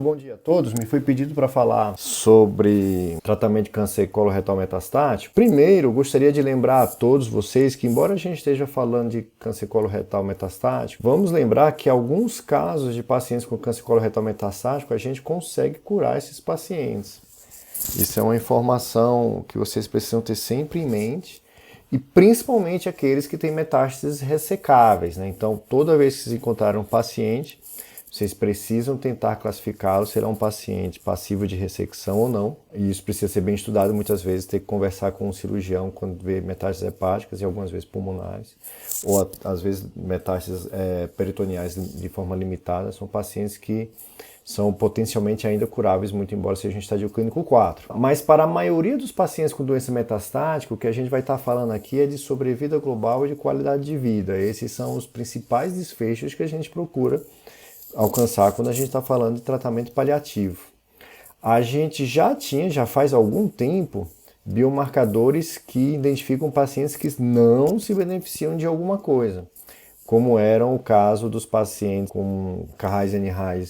Bom dia a todos. Me foi pedido para falar sobre tratamento de câncer coloretal metastático. Primeiro, eu gostaria de lembrar a todos vocês que, embora a gente esteja falando de câncer coloretal metastático, vamos lembrar que alguns casos de pacientes com câncer coloretal metastático a gente consegue curar esses pacientes. Isso é uma informação que vocês precisam ter sempre em mente, e principalmente aqueles que têm metástases ressecáveis, né? Então, toda vez que vocês encontrarem um paciente, vocês precisam tentar classificá-lo se ele é um paciente passivo de ressecção ou não. E isso precisa ser bem estudado. Muitas vezes tem que conversar com um cirurgião quando vê metástases hepáticas e algumas vezes pulmonares. Ou às vezes metástases peritoneais de forma limitada. São pacientes que são potencialmente ainda curáveis, muito embora seja em estádio clínico 4. Mas para a maioria dos pacientes com doença metastática, o que a gente vai estar falando aqui é de sobrevida global e de qualidade de vida. Esses são os principais desfechos que a gente procura alcançar quando a gente está falando de tratamento paliativo. A gente já faz algum tempo, biomarcadores que identificam pacientes que não se beneficiam de alguma coisa, como era o caso dos pacientes com Carrais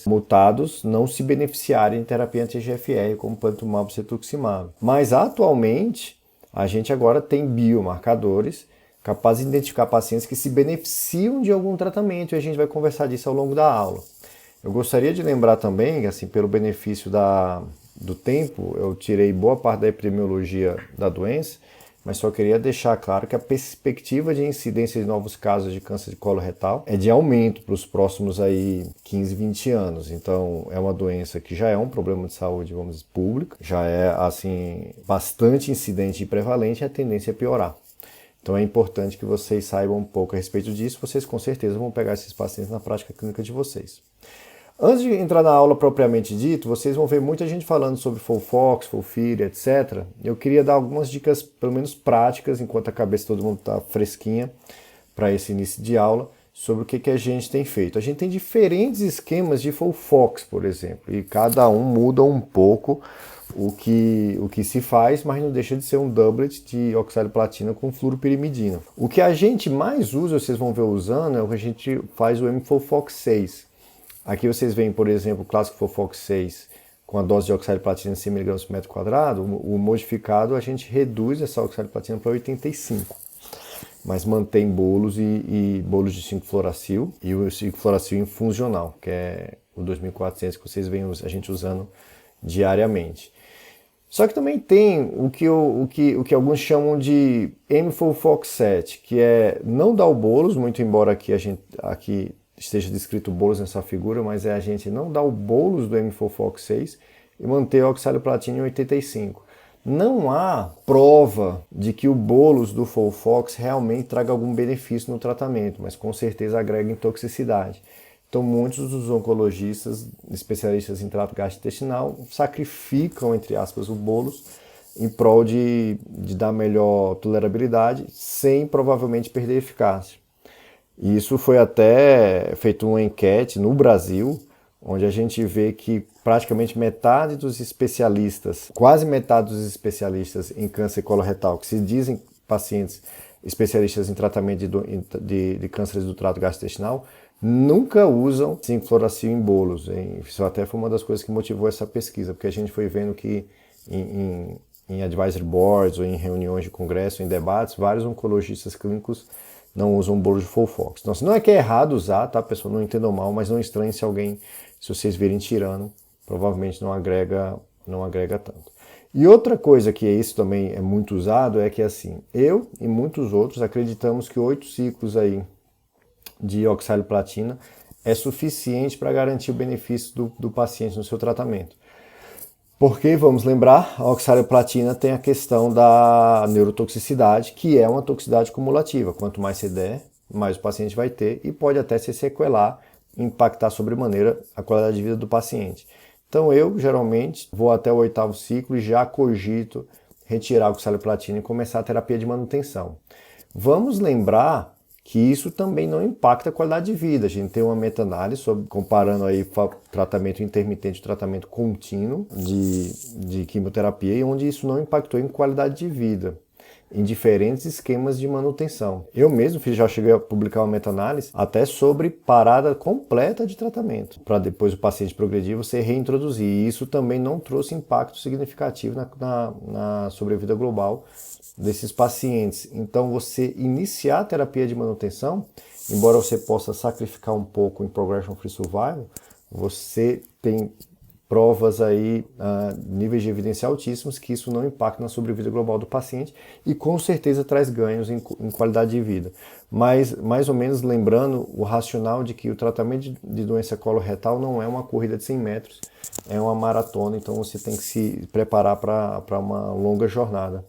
mutados não se beneficiarem de terapia anti-EGFR, como panitumumab e cetuximab. Mas atualmente, a gente agora tem biomarcadores capazes de identificar pacientes que se beneficiam de algum tratamento, e a gente vai conversar disso ao longo da aula. Eu gostaria de lembrar também, assim, pelo benefício do tempo, eu tirei boa parte da epidemiologia da doença, mas só queria deixar claro que a perspectiva de incidência de novos casos de câncer de colo retal é de aumento para os próximos 15, 20 anos. Então, é uma doença que já é um problema de saúde, vamos dizer, pública, já é, assim, bastante incidente e prevalente, e a tendência é piorar. Então é importante que vocês saibam um pouco a respeito disso. Vocês com certeza vão pegar esses pacientes na prática clínica de vocês. Antes de entrar na aula propriamente dito, vocês vão ver muita gente falando sobre FOLFOX, FOLFIRI, etc. Eu queria dar algumas dicas, pelo menos práticas, enquanto a cabeça de todo mundo está fresquinha para esse início de aula, sobre o que a gente tem feito. A gente tem diferentes esquemas de FOLFOX, por exemplo, e cada um muda um pouco o que se faz, mas não deixa de ser um doublet de oxaliplatina com fluoropirimidina. O que a gente mais usa, vocês vão ver usando, é o que a gente faz o M-FOLFOX6. Aqui vocês veem, por exemplo, o clássico FOLFOX6 com a dose de oxaliplatina de 100 mg por metro quadrado. O modificado, a gente reduz essa oxaliplatina para 85, mas mantém bolos e bolos de 5-fluoracil e o 5-fluoracil infuncional, que é o 2400 que vocês veem a gente usando diariamente. Só que também tem o que alguns chamam de M-FOLFOX7, que é não dar o bolos, muito embora aqui esteja descrito o bolos nessa figura, mas é a gente não dar o bolos do M-FOLFOX6 e manter a oxaliplatina em 85. Não há prova de que o bolos do FOLFOX realmente traga algum benefício no tratamento, mas com certeza agrega em toxicidade. Então, muitos dos oncologistas, especialistas em trato gastrointestinal, sacrificam, entre aspas, o bolos em prol de dar melhor tolerabilidade, sem provavelmente perder eficácia. E isso foi até feito uma enquete no Brasil, onde a gente vê que praticamente metade dos especialistas, quase metade dos especialistas em câncer coloretal, que se dizem pacientes especialistas em tratamento de cânceres do trato gastrointestinal, nunca usam 5-fluoracil em bolos. Isso até foi uma das coisas que motivou essa pesquisa, porque a gente foi vendo que em advisory boards, ou em reuniões de congresso, em debates, vários oncologistas clínicos não usam bolo de FOLFOX. Então, não é que é errado usar, tá, pessoal? Não entendam mal, mas não estranhe se vocês virem tirando, provavelmente não agrega tanto. E outra coisa que isso também é muito usado é que, assim, eu e muitos outros acreditamos que 8 ciclos aí de oxaliplatina é suficiente para garantir o benefício do paciente no seu tratamento. Porque, vamos lembrar, a oxaliplatina tem a questão da neurotoxicidade, que é uma toxicidade cumulativa. Quanto mais você der, mais o paciente vai ter e pode até se sequelar, impactar sobremaneira a qualidade de vida do paciente. Então eu, geralmente, vou até o 8º ciclo e já cogito retirar a oxaliplatina e começar a terapia de manutenção. Vamos lembrar que isso também não impacta a qualidade de vida. A gente tem uma meta-análise comparando aí tratamento intermitente e tratamento contínuo de quimioterapia, e onde isso não impactou em qualidade de vida. em diferentes esquemas de manutenção. Eu mesmo já cheguei a publicar uma meta-análise até sobre parada completa de tratamento, para depois o paciente progredir você reintroduzir. E isso também não trouxe impacto significativo na sobrevida global desses pacientes. Então você iniciar a terapia de manutenção, embora você possa sacrificar um pouco em progression free survival, você tem provas aí, níveis de evidência altíssimos, que isso não impacta na sobrevida global do paciente e com certeza traz ganhos em qualidade de vida. Mas, mais ou menos lembrando o racional de que o tratamento de doença coloretal não é uma corrida de 100 metros, é uma maratona, então você tem que se preparar para uma longa jornada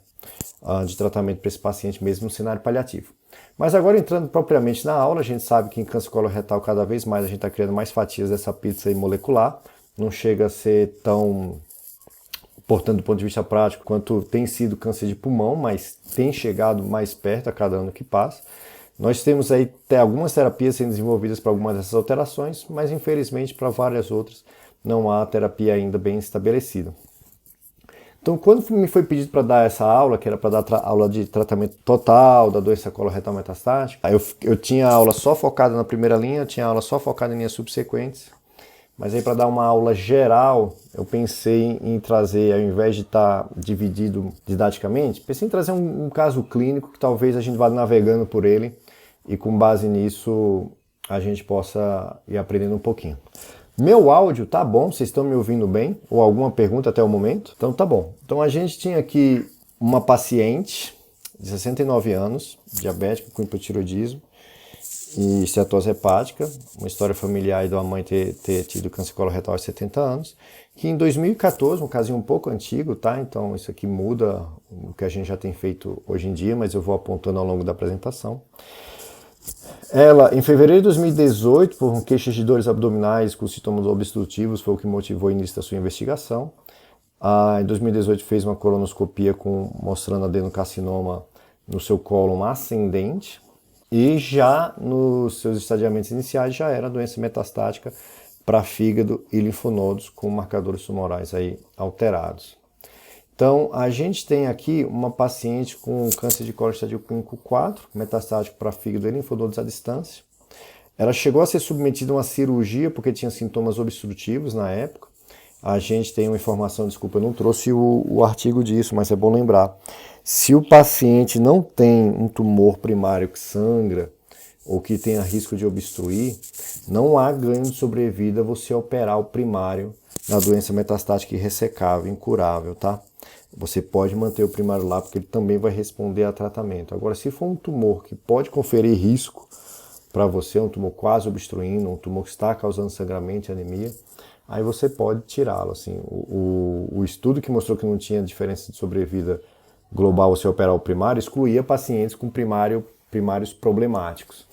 de tratamento para esse paciente, mesmo no cenário paliativo. Mas agora entrando propriamente na aula, a gente sabe que em câncer coloretal cada vez mais a gente está criando mais fatias dessa pizza aí molecular, não chega a ser tão importante do ponto de vista prático quanto tem sido câncer de pulmão, mas tem chegado mais perto a cada ano que passa. Nós temos aí até algumas terapias sendo desenvolvidas para algumas dessas alterações, mas infelizmente para várias outras não há terapia ainda bem estabelecida. Então, quando me foi pedido para dar essa aula, que era para dar aula de tratamento total da doença coloretal metastática, eu tinha aula só focada na primeira linha, eu tinha aula só focada em linhas subsequentes, mas aí para dar uma aula geral, eu pensei em trazer, ao invés de estar dividido didaticamente, pensei em trazer um caso clínico que talvez a gente vá navegando por ele e com base nisso a gente possa ir aprendendo um pouquinho. Meu áudio tá bom? Vocês estão me ouvindo bem? Ou alguma pergunta até o momento? Então tá bom. Então a gente tinha aqui uma paciente de 69 anos, diabética com hipotireoidismo e esteatose hepática, uma história familiar da mãe ter tido câncer coloretal aos 70 anos, que em 2014, um casinho um pouco antigo, tá? Então isso aqui muda o que a gente já tem feito hoje em dia, mas eu vou apontando ao longo da apresentação. Ela, em fevereiro de 2018, por queixas de dores abdominais com sintomas obstrutivos, foi o que motivou o início da sua investigação. Em 2018 fez uma colonoscopia mostrando adenocarcinoma no seu cólon ascendente e já nos seus estadiamentos iniciais já era doença metastática para fígado e linfonodos com marcadores tumorais aí alterados. Então, a gente tem aqui uma paciente com câncer de colo estadio clínico 4, metastático para fígado e linfonodos à distância. Ela chegou a ser submetida a uma cirurgia porque tinha sintomas obstrutivos na época. A gente tem uma informação, desculpa, eu não trouxe o artigo disso, mas é bom lembrar. Se o paciente não tem um tumor primário que sangra ou que tenha risco de obstruir, não há ganho de sobrevida você operar o primário na doença metastática irressecável, incurável, tá? Você pode manter o primário lá porque ele também vai responder a tratamento. Agora, se for um tumor que pode conferir risco para você, um tumor quase obstruindo, um tumor que está causando sangramento e anemia, aí você pode tirá-lo. Assim, o estudo que mostrou que não tinha diferença de sobrevida global você operar o primário excluía pacientes com primários problemáticos.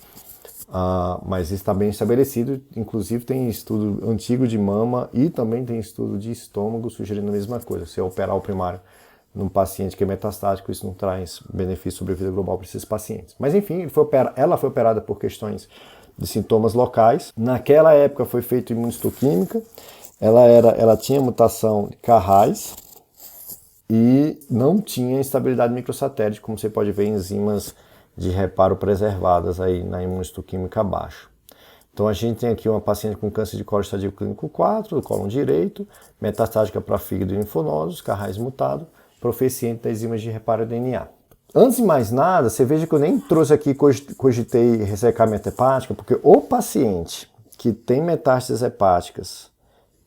Mas está bem estabelecido, inclusive tem estudo antigo de mama e também tem estudo de estômago sugerindo a mesma coisa. Se operar o primário num paciente que é metastático, isso não traz benefício sobre a vida global para esses pacientes. Mas enfim, ela foi operada por questões de sintomas locais. Naquela época foi feita imunistoquímica, ela tinha mutação de Carrais e não tinha instabilidade microsatélite, como você pode ver em enzimas de reparo preservadas aí na imunistoquímica abaixo. Então a gente tem aqui uma paciente com câncer de colo estadio clínico 4, do cólon direito, metastática para fígado e linfonodos, Carrais mutado, proficiente das enzimas de reparo DNA. Antes de mais nada, você veja que eu nem trouxe aqui, cogitei ressecamento hepática, porque o paciente que tem metástases hepáticas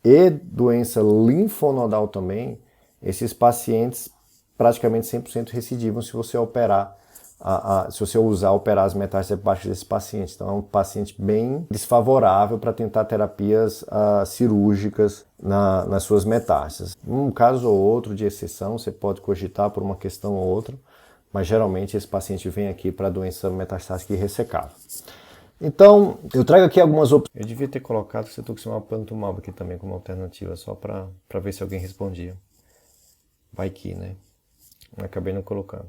e doença linfonodal também, esses pacientes praticamente 100% recidivam se você operar se você operar as metástases hepáticas desse paciente. Então é um paciente bem desfavorável para tentar terapias cirúrgicas nas suas metástases. Um caso ou outro de exceção, você pode cogitar por uma questão ou outra, mas geralmente esse paciente vem aqui para doença metastática irressecável. Então, eu trago aqui algumas opções. Eu devia ter colocado cetuximab panitumab aqui também como alternativa, só para ver se alguém respondia. Vai que, né? Acabei não colocando.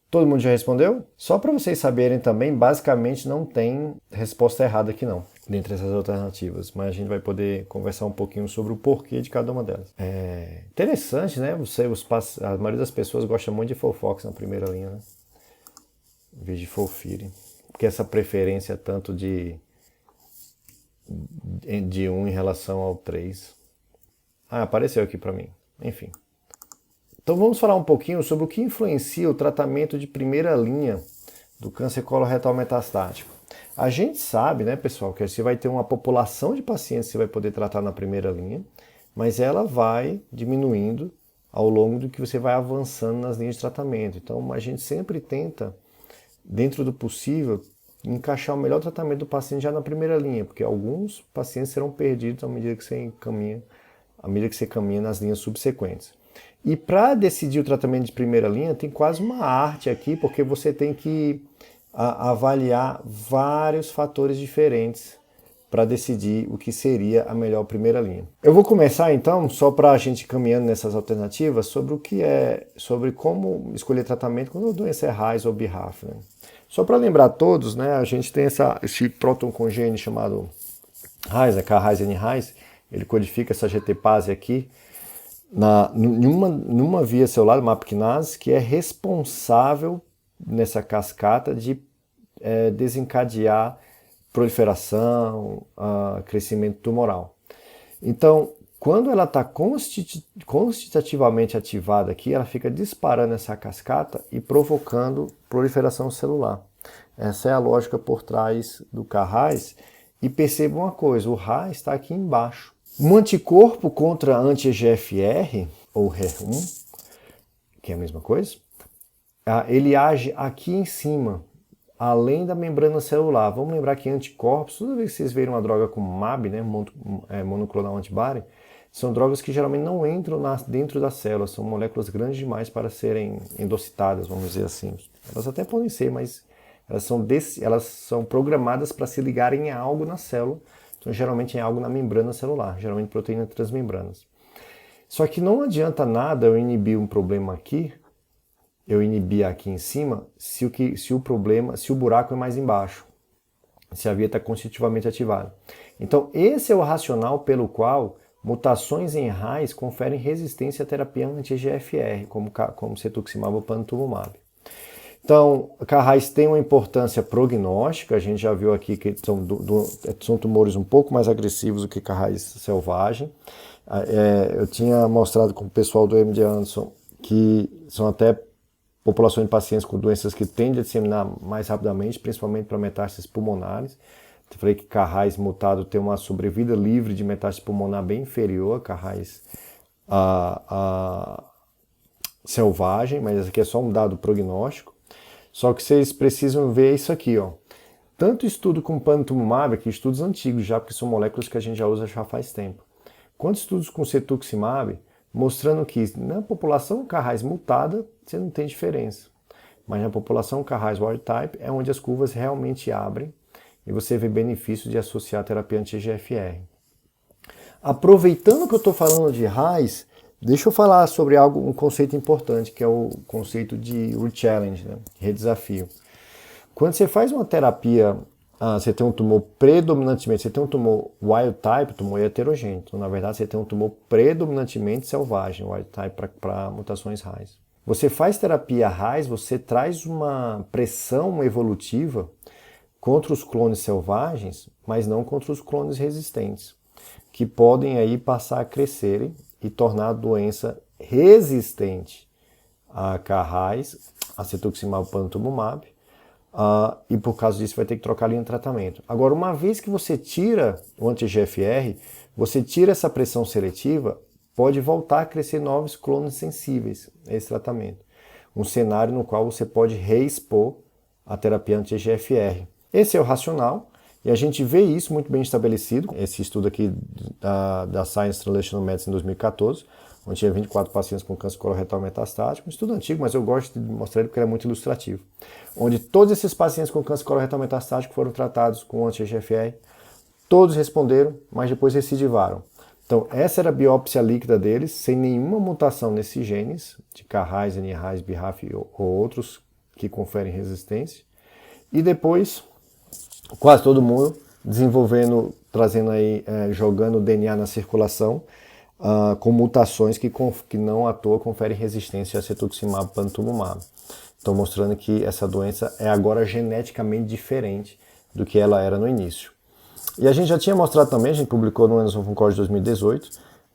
Todo mundo já respondeu? Só para vocês saberem também, basicamente não tem resposta errada aqui não. dentre essas alternativas, mas a gente vai poder conversar um pouquinho sobre o porquê de cada uma delas. É interessante, né? A maioria das pessoas gosta muito de Folfox na primeira linha, né? Em vez de Folfire. Porque essa preferência tanto de 1 em relação ao 3. Apareceu aqui para mim. Enfim. Então vamos falar um pouquinho sobre o que influencia o tratamento de primeira linha do câncer coloretal metastático. A gente sabe, né, pessoal, que você vai ter uma população de pacientes que você vai poder tratar na primeira linha, mas ela vai diminuindo ao longo do que você vai avançando nas linhas de tratamento. Então a gente sempre tenta, dentro do possível, encaixar o melhor tratamento do paciente já na primeira linha, porque alguns pacientes serão perdidos à medida que você caminha nas linhas subsequentes. E para decidir o tratamento de primeira linha, tem quase uma arte aqui, porque você tem que avaliar vários fatores diferentes para decidir o que seria a melhor primeira linha. Eu vou começar então, só para a gente ir caminhando nessas alternativas, sobre como escolher tratamento quando a doença é RAS ou BRAF, né? Só para lembrar a todos, né, a gente tem esse próton com gene chamado RAS, K-RAS-N-RAS, ele codifica essa GTPase aqui numa via celular, uma apquinase, que é responsável nessa cascata de desencadear proliferação, crescimento tumoral. Então, quando ela está constitutivamente ativada aqui, ela fica disparando essa cascata e provocando proliferação celular. Essa é a lógica por trás do K-RAS. E percebam uma coisa, o RAS está aqui embaixo. Um anticorpo contra anti-EGFR, ou HER1, que é a mesma coisa, ele age aqui em cima, além da membrana celular. Vamos lembrar que anticorpos, toda vez que vocês verem uma droga como MAB, né, monoclonal antibody, são drogas que geralmente não entram dentro da célula, são moléculas grandes demais para serem endocitadas, vamos dizer assim. Elas até podem ser, mas elas são programadas para se ligarem a algo na célula, então geralmente é algo na membrana celular, geralmente proteína transmembranas. Só que não adianta nada eu inibir um problema aqui, eu inibir aqui em cima, se o buraco é mais embaixo, se a via está constitutivamente ativada. Então esse é o racional pelo qual mutações em RAS conferem resistência à terapia anti-EGFR, como cetuximab ou panitumumab. Então, o K-RAS tem uma importância prognóstica, a gente já viu aqui que são tumores um pouco mais agressivos do que K-RAS selvagem. Eu tinha mostrado com o pessoal do MD Anderson que são até populações de pacientes com doenças que tendem a disseminar mais rapidamente, principalmente para metástases pulmonares. Eu falei que K-RAS mutado tem uma sobrevida livre de metástase pulmonar bem inferior a K-RAS selvagem, mas esse aqui é só um dado prognóstico. Só que vocês precisam ver isso aqui, ó. Tanto estudo com panitumumab, aqui estudos antigos já, porque são moléculas que a gente já usa já faz tempo, quanto estudos com cetuximab, mostrando que na população K-RAS mutada, você não tem diferença. Mas na população K-RAS wild type é onde as curvas realmente abrem e você vê benefício de associar a terapia anti-EGFR. Aproveitando que eu estou falando de RAS, deixa eu falar sobre um conceito importante, que é o conceito de re-challenge, né? Redesafio. Quando você faz uma terapia, você tem um tumor predominantemente, você tem um tumor wild type, tumor heterogêneo. Então, na verdade, você tem um tumor predominantemente selvagem, wild type para mutações RAS. Você faz terapia RAS, você traz uma pressão evolutiva contra os clones selvagens, mas não contra os clones resistentes, que podem aí passar a crescerem e tornar a doença resistente a K-RAS, a cetuximab, panitumumab, e por causa disso vai ter que trocar a linha de tratamento. Agora, uma vez que você tira o anti-EGFR, você tira essa pressão seletiva, pode voltar a crescer novos clones sensíveis a esse tratamento. Um cenário no qual você pode reexpor a terapia anti-EGFR. Esse é o racional. E a gente vê isso muito bem estabelecido, esse estudo aqui da Science Translational Medicine em 2014, onde tinha 24 pacientes com câncer coloretal metastático, um estudo antigo, mas eu gosto de mostrar ele porque ele é muito ilustrativo, onde todos esses pacientes com câncer coloretal metastático foram tratados com anti-EGFR, todos responderam, mas depois recidivaram. Então essa era a biópsia líquida deles, sem nenhuma mutação nesses genes, de K-RAS, N-RAS, BRAF ou outros que conferem resistência, e depois quase todo mundo desenvolvendo, trazendo aí, jogando o DNA na circulação, com mutações que não à toa conferem resistência a cetuximab e panitumumab. Então, mostrando que essa doença é agora geneticamente diferente do que ela era no início. E a gente já tinha mostrado também, a gente publicou no Anderson Funcore de 2018,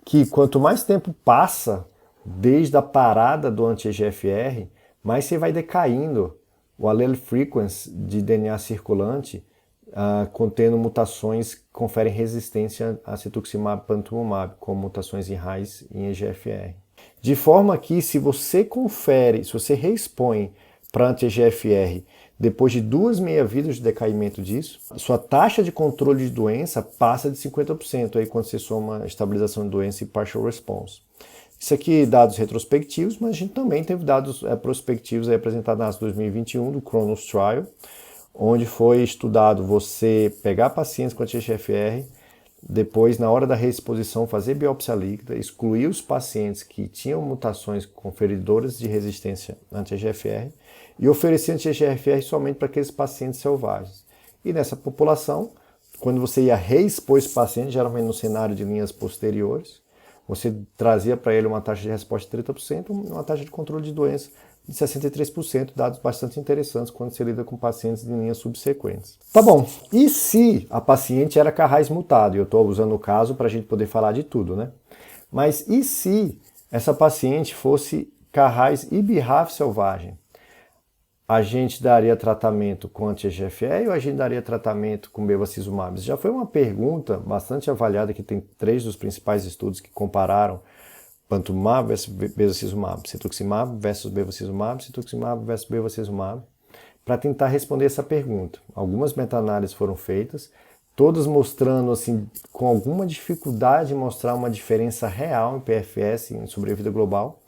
que quanto mais tempo passa desde a parada do anti-EGFR, mais você vai decaindo o allele frequency de DNA circulante, contendo mutações que conferem resistência a cetuximab e panitumumab, como mutações em RAIS e em EGFR. De forma que, se você reexpõe para anti-EGFR depois de 2 meia-vidas de decaimento disso, sua taxa de controle de doença passa de 50% aí quando você soma estabilização de doença e partial response. Isso aqui dados retrospectivos, mas a gente também teve dados prospectivos aí apresentados na 2021 do Cronos Trial, onde foi estudado você pegar pacientes com anti-EGFR, depois, na hora da reexposição, fazer biópsia líquida, excluir os pacientes que tinham mutações conferidoras de resistência anti-EGFR e oferecer anti-EGFR somente para aqueles pacientes selvagens. E nessa população, quando você ia reexpor esse paciente, geralmente no cenário de linhas posteriores, você trazia para ele uma taxa de resposta de 30%, uma taxa de controle de doença de 63%, dados bastante interessantes quando se lida com pacientes de linhas subsequentes. Tá bom, e se a paciente era Carrais mutado? Eu estou usando o caso para a gente poder falar de tudo, né? Mas e se essa paciente fosse Carrais e BRAF selvagem? A gente daria tratamento com anti-EGFR ou a gente daria tratamento com bevacizumab? Isso já foi uma pergunta bastante avaliada, que tem 3 dos principais estudos que compararam panitumumab versus bevacizumab, cetuximab versus bevacizumab, cetuximab versus bevacizumab, para tentar responder essa pergunta. Algumas meta-análises foram feitas, todas mostrando, assim, com alguma dificuldade, mostrar uma diferença real em PFS, em sobrevida global,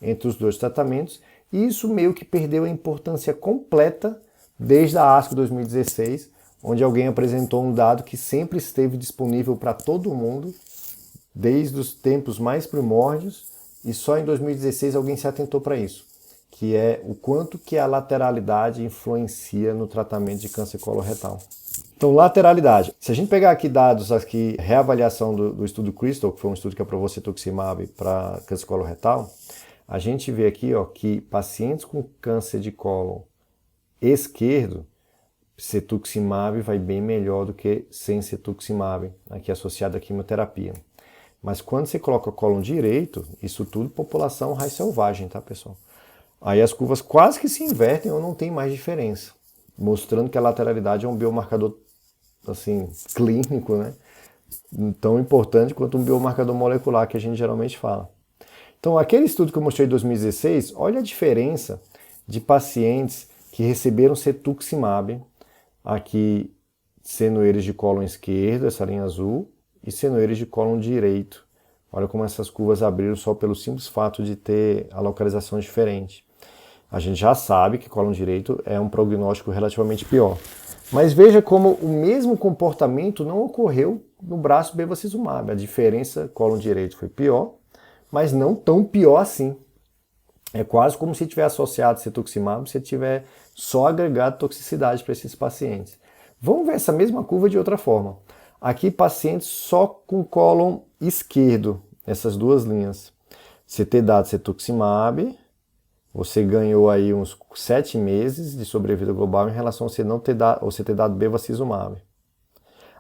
entre os 2 tratamentos, e isso meio que perdeu a importância completa desde a ASCO 2016, onde alguém apresentou um dado que sempre esteve disponível para todo mundo, desde os tempos mais primórdios, e só em 2016 alguém se atentou para isso, que é o quanto que a lateralidade influencia no tratamento de câncer coloretal. Então, lateralidade. Se a gente pegar aqui dados, reavaliação do estudo Crystal, que foi um estudo que aprovou cetuximab para câncer coloretal, a gente vê aqui, que pacientes com câncer de cólon esquerdo, cetuximab vai bem melhor do que sem cetuximab, aqui associado à quimioterapia. Mas quando você coloca o cólon direito, isso tudo população raiz selvagem, tá, pessoal? Aí as curvas quase que se invertem ou não tem mais diferença, mostrando que a lateralidade é um biomarcador, assim, clínico, né? Tão importante quanto um biomarcador molecular que a gente geralmente fala. Então, aquele estudo que eu mostrei em 2016, olha a diferença de pacientes que receberam cetuximab, aqui sendo eles de cólon esquerdo, essa linha azul, e sendo eles de cólon direito. Olha como essas curvas abriram só pelo simples fato de ter a localização diferente. A gente já sabe que cólon direito é um prognóstico relativamente pior. Mas veja como o mesmo comportamento não ocorreu no braço bevacizumab. A diferença, cólon direito foi pior, mas não tão pior assim. É quase como se tiver associado cetuximab, se tiver só agregado toxicidade para esses pacientes. Vamos ver essa mesma curva de outra forma. Aqui, pacientes só com cólon esquerdo, essas 2 linhas. Você ter dado cetuximab, você ganhou aí uns 7 meses de sobrevida global em relação a você ter dado bevacizumab.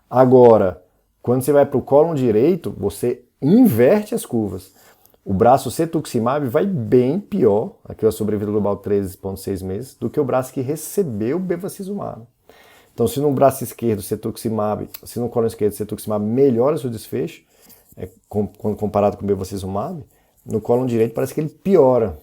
Agora, quando você vai para o cólon direito, você inverte as curvas. O braço cetuximab vai bem pior, aqui a sobrevida global 13,6 meses, do que o braço que recebeu bevacizumab. Então, se no braço esquerdo cetuximab, se no cólon esquerdo cetuximab melhora seu desfecho, quando comparado com o bevacizumab, no cólon direito parece que ele piora.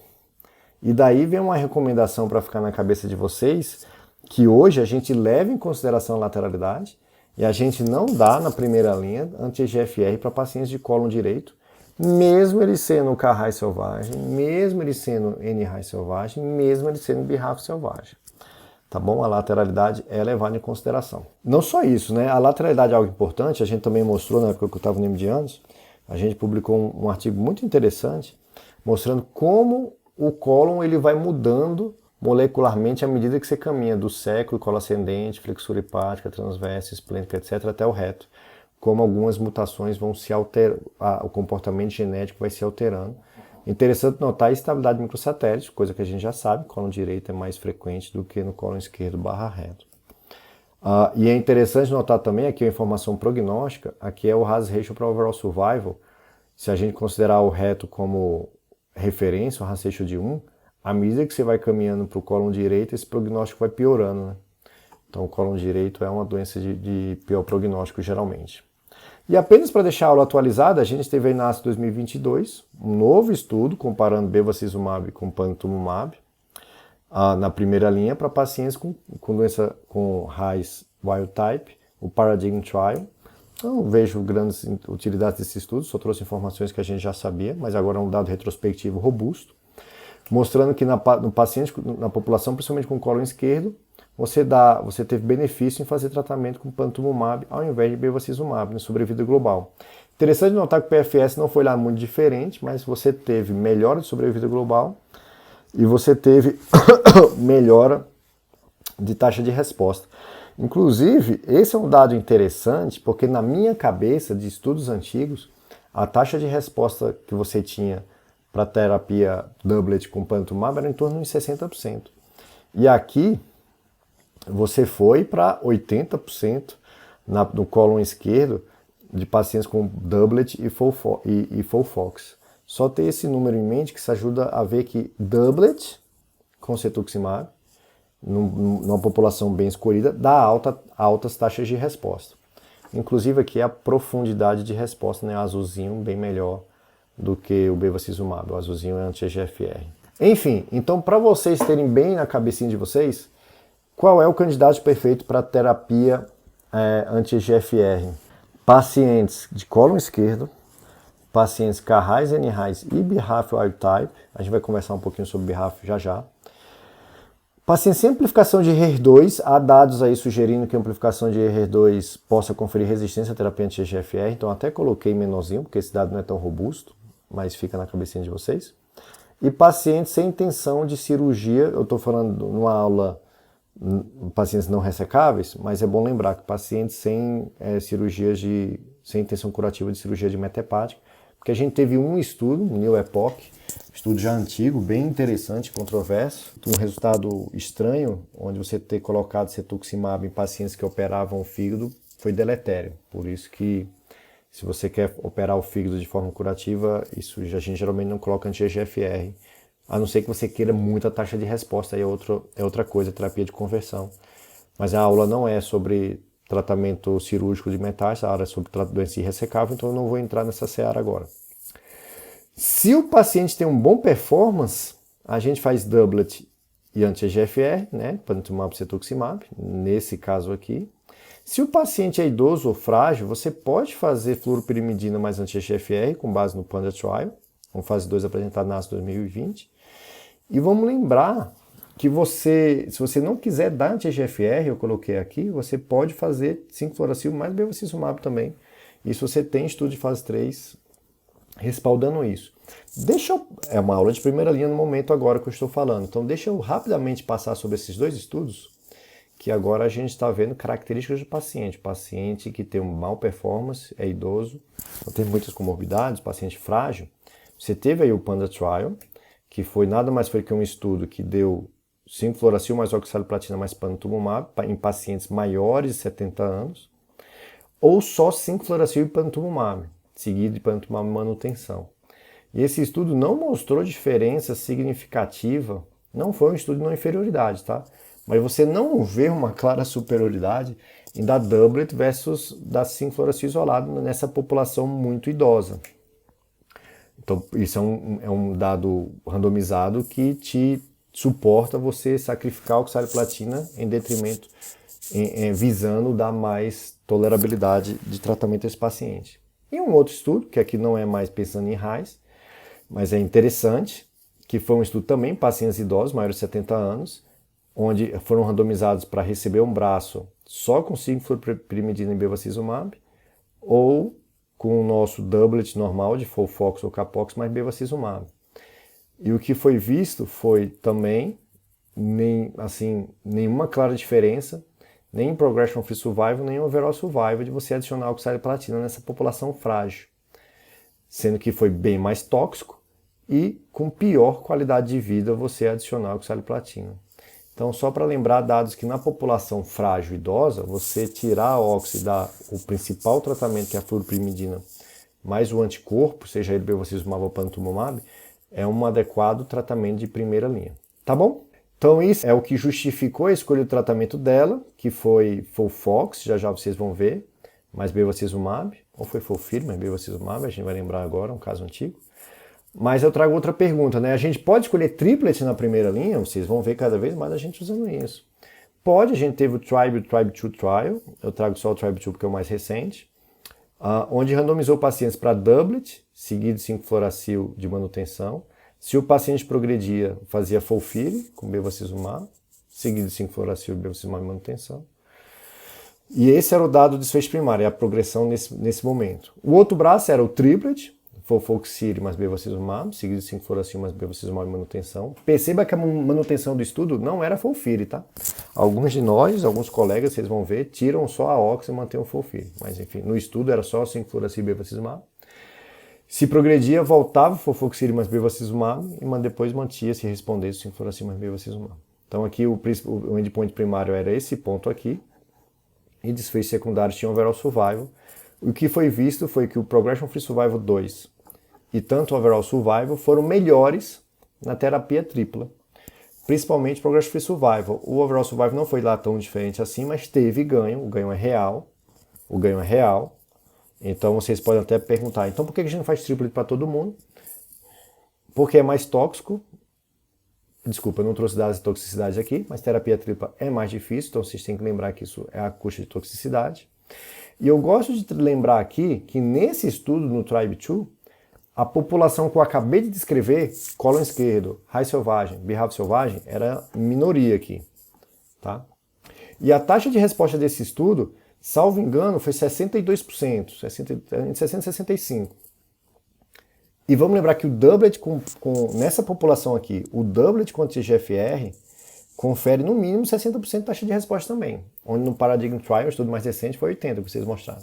E daí vem uma recomendação para ficar na cabeça de vocês, que hoje a gente leva em consideração a lateralidade e a gente não dá na primeira linha anti-EGFR para pacientes de cólon direito, mesmo ele sendo K-RAS selvagem, mesmo ele sendo N-RAS selvagem, mesmo ele sendo BRAF selvagem. Tá bom? A lateralidade é levada em consideração. Não só isso, né? A lateralidade é algo importante, a gente também mostrou na época que eu estava no MD a gente publicou um artigo muito interessante mostrando como o cólon ele vai mudando molecularmente à medida que você caminha do século, colo ascendente, flexura hepática, transversa, esplênica, etc., até o reto, como algumas mutações vão se alterar, o comportamento genético vai se alterando. Interessante notar a estabilidade de microsatélite, coisa que a gente já sabe, colo direito é mais frequente do que no colo esquerdo barra reto. E é interessante notar também aqui a informação prognóstica, aqui é o hazard ratio para overall survival. Se a gente considerar o reto como referência, o hazard ratio de 1, à medida que você vai caminhando para o cólon direito, esse prognóstico vai piorando, né? Então o cólon direito é uma doença de pior prognóstico geralmente. E apenas para deixar a aula atualizada, a gente teve aí na ASCO 2022 um novo estudo comparando bevacizumab com panitumumab na primeira linha para pacientes com doença com RAS wild type, o Paradigm Trial. Não vejo grandes utilidades desse estudo, só trouxe informações que a gente já sabia, mas agora é um dado retrospectivo robusto, mostrando que no paciente, na população, principalmente com cólon esquerdo, você teve benefício em fazer tratamento com panitumumab ao invés de bevacizumab na sobrevida global. Interessante notar que o PFS não foi lá muito diferente, mas você teve melhora de sobrevida global e você teve melhora de taxa de resposta. Inclusive, esse é um dado interessante, porque na minha cabeça, de estudos antigos, a taxa de resposta que você tinha para terapia doublet com panitumumab era em torno de 60%. E aqui, você foi para 80% no cólon esquerdo de pacientes com doublet e FOLFOX. Só ter esse número em mente que isso ajuda a ver que doublet com cetuximab, numa população bem escolhida, dá altas taxas de resposta. Inclusive aqui a profundidade de resposta, né? O azulzinho bem melhor do que o bevacizumab. O azulzinho é anti-EGFR. Enfim, então para vocês terem bem na cabecinha de vocês, qual é o candidato perfeito para terapia anti-EGFR? Pacientes de cólon esquerdo, pacientes KRAS, NRAS e BRAF wild type, a gente vai conversar um pouquinho sobre BRAF já já. Pacientes sem amplificação de HER2, há dados aí sugerindo que a amplificação de HER2 possa conferir resistência à terapia anti-EGFR, então até coloquei menorzinho, porque esse dado não é tão robusto, mas fica na cabecinha de vocês. E pacientes sem intenção de cirurgia, eu estou falando numa aula pacientes não ressecáveis, mas é bom lembrar que pacientes sem sem intenção curativa de cirurgia de metahepática, porque a gente teve um estudo, o New Epoch, estudo já antigo, bem interessante, controverso, um resultado estranho, onde você ter colocado cetuximab em pacientes que operavam o fígado foi deletério. Por isso que, se você quer operar o fígado de forma curativa, isso a gente geralmente não coloca anti-EGFR, a não ser que você queira muita taxa de resposta, aí é outra coisa, terapia de conversão. Mas a aula não é sobre tratamento cirúrgico de metástase, a aula é sobre doença irressecável, então eu não vou entrar nessa seara agora. Se o paciente tem um bom performance, a gente faz doublet e anti-EGFR, né, panitumumab, cetuximab, nesse caso aqui. Se o paciente é idoso ou frágil, você pode fazer fluoropyrimidina mais anti-EGFR com base no PANDA Trial, com fase 2 apresentado na ASCO 2020. E vamos lembrar que se você não quiser dar anti-EGFR, eu coloquei aqui, você pode fazer 5-fluoracil mais bevacizumab também. Isso você tem estudo de fase 3 respaldando isso. É uma aula de primeira linha no momento agora que eu estou falando, então deixa eu rapidamente passar sobre esses dois estudos, que agora a gente está vendo características do paciente. Paciente que tem uma mal performance, é idoso, não tem muitas comorbidades, paciente frágil. Você teve aí o PANDA Trial, que foi nada mais foi que um estudo que deu 5-fluoracil mais oxaliplatina mais panitumumab em pacientes maiores de 70 anos, ou só 5-fluoracil e panitumumab, seguido de panitumumab manutenção. E esse estudo não mostrou diferença significativa, não foi um estudo de não inferioridade, tá? Mas você não vê uma clara superioridade em dar doublet versus dar 5-fluoracil isolado nessa população muito idosa. Então, isso é um dado randomizado que te suporta você sacrificar a oxaliplatina em detrimento, visando dar mais tolerabilidade de tratamento a esse paciente. E um outro estudo, que aqui não é mais pensando em RAS, mas é interessante, que foi um estudo também em pacientes idosos, maiores de 70 anos, onde foram randomizados para receber um braço só com 5-fluoropyrimidina e bevacizumab, ou com o nosso doublet normal de FOLFOX ou CAPOX mais bevacizumab. E o que foi visto foi também nenhuma clara diferença, nem em Progression Free Survival, nem em Overall Survival, de você adicionar oxaliplatina nessa população frágil. Sendo que foi bem mais tóxico e com pior qualidade de vida você adicionar oxaliplatina. Então, só para lembrar, dados que na população frágil idosa, você tirar a oxi e dar o principal tratamento, que é a fluoropyrimidina, mais o anticorpo, seja ele bevacizumab ou panitumumab, é um adequado tratamento de primeira linha. Tá bom? Então, isso é o que justificou a escolha do tratamento dela, que foi Folfox, já vocês vão ver, mais bevacizumab, ou foi Folfir, mais bevacizumab, a gente vai lembrar agora, um caso antigo. Mas eu trago outra pergunta, né? A gente pode escolher triplet na primeira linha? Vocês vão ver cada vez mais a gente usando isso. Pode, a gente teve o Tribe2 Trial, eu trago só o Tribe2 porque é o mais recente, onde randomizou pacientes para doublet, seguido de 5-fluoracil de manutenção. Se o paciente progredia, fazia Folfir com bevacizumab, seguido de 5-fluoracil de bevacizumab de manutenção. E esse era o dado do desfecho primário, é a progressão nesse momento. O outro braço era o triplet, Folfoxir mais bevacizumab, seguido de 5-fluoracil mais bevacizumab de manutenção. Perceba que a manutenção do estudo não era Folfir, tá? Alguns de nós, alguns colegas, vocês vão ver, tiram só a oxi e mantêm o Folfir. Mas enfim, no estudo era só 5-fluoracil e bevacizumab. Se progredia, voltava o Folfoxir mais bevacizumab e depois mantia se respondesse 5-fluoracil mais bevacizumab. Então aqui o endpoint primário era esse ponto aqui. E desfecho secundário tinha Overall Survival. O que foi visto foi que o Progression Free Survival 2 e tanto o Overall Survival foram melhores na terapia tripla. Principalmente o Progression Free Survival. O Overall Survival não foi lá tão diferente assim, mas teve ganho. O ganho é real. O ganho é real. Então vocês podem até perguntar, então por que a gente não faz triplet para todo mundo? Porque é mais tóxico. Desculpa, eu não trouxe dados de toxicidade aqui, mas terapia tripla é mais difícil, então vocês têm que lembrar que isso é a custa de toxicidade. E eu gosto de lembrar aqui que nesse estudo no Tribe2, a população que eu acabei de descrever, cólon esquerdo, raio selvagem, birravo selvagem, era minoria aqui. Tá? E a taxa de resposta desse estudo, salvo engano, foi 62%, entre 60% e 65%. E vamos lembrar que o doublet nessa população aqui, o doublet com anti-GFR confere no mínimo 60% de taxa de resposta também. Onde no Paradigm Trial, o estudo mais recente, foi 80%, que vocês mostraram.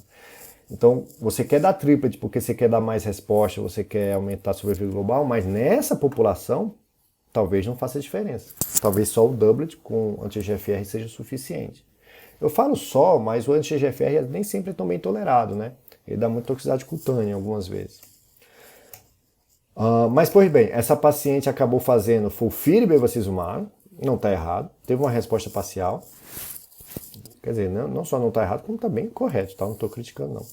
Então, você quer dar triplet porque você quer dar mais resposta, você quer aumentar a sobrevida global, mas nessa população, talvez não faça diferença. Talvez só o doublet com anti-GFR seja suficiente. Eu falo só, mas o anti-GFR nem sempre é tão bem tolerado, né? Ele dá muita toxicidade cutânea algumas vezes. Mas, pois bem, essa paciente acabou fazendo Folfir e bevacizumab, não está errado, teve uma resposta parcial. Quer dizer, não só não está errado, como está bem correto, tá? Não estou criticando, não.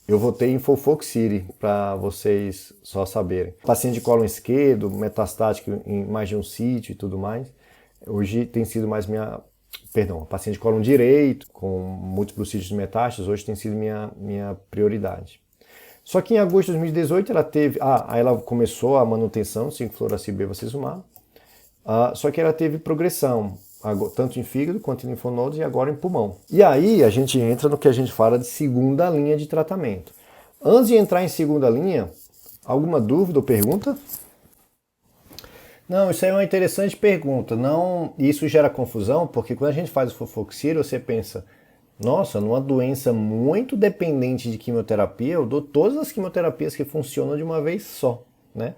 Eu votei em Folfoxir, para vocês só saberem. Paciente de cólon esquerdo, metastático em mais de um sítio e tudo mais, hoje tem sido mais paciente de cólon direito, com múltiplos sítios de metástases, hoje tem sido minha prioridade. Só que em agosto de 2018 ela teve... aí ela começou a manutenção, 5-fluoracil bevacizumab. Só que ela teve progressão, tanto em fígado quanto em linfonodos e agora em pulmão. E aí a gente entra no que a gente fala de segunda linha de tratamento. Antes de entrar em segunda linha, alguma dúvida ou pergunta? Não, isso aí é uma interessante pergunta. Não, isso gera confusão, porque quando a gente faz o Folfoxir, você pensa... Nossa, numa doença muito dependente de quimioterapia, eu dou todas as quimioterapias que funcionam de uma vez só, né?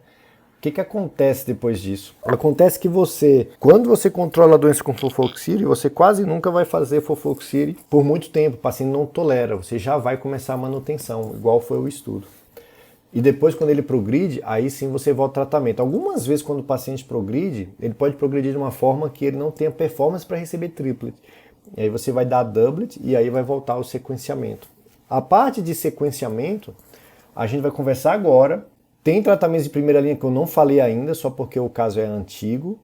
O que acontece depois disso? Acontece que quando você controla a doença com Folfoxir, você quase nunca vai fazer Folfoxir por muito tempo, o paciente não tolera, você já vai começar a manutenção, igual foi o estudo. E depois, quando ele progride, aí sim você volta ao tratamento. Algumas vezes, quando o paciente progride, ele pode progredir de uma forma que ele não tenha performance para receber triplet. E aí você vai dar doublet e aí vai voltar ao sequenciamento. A parte de sequenciamento, a gente vai conversar agora. Tem tratamentos de primeira linha que eu não falei ainda, só porque o caso é antigo.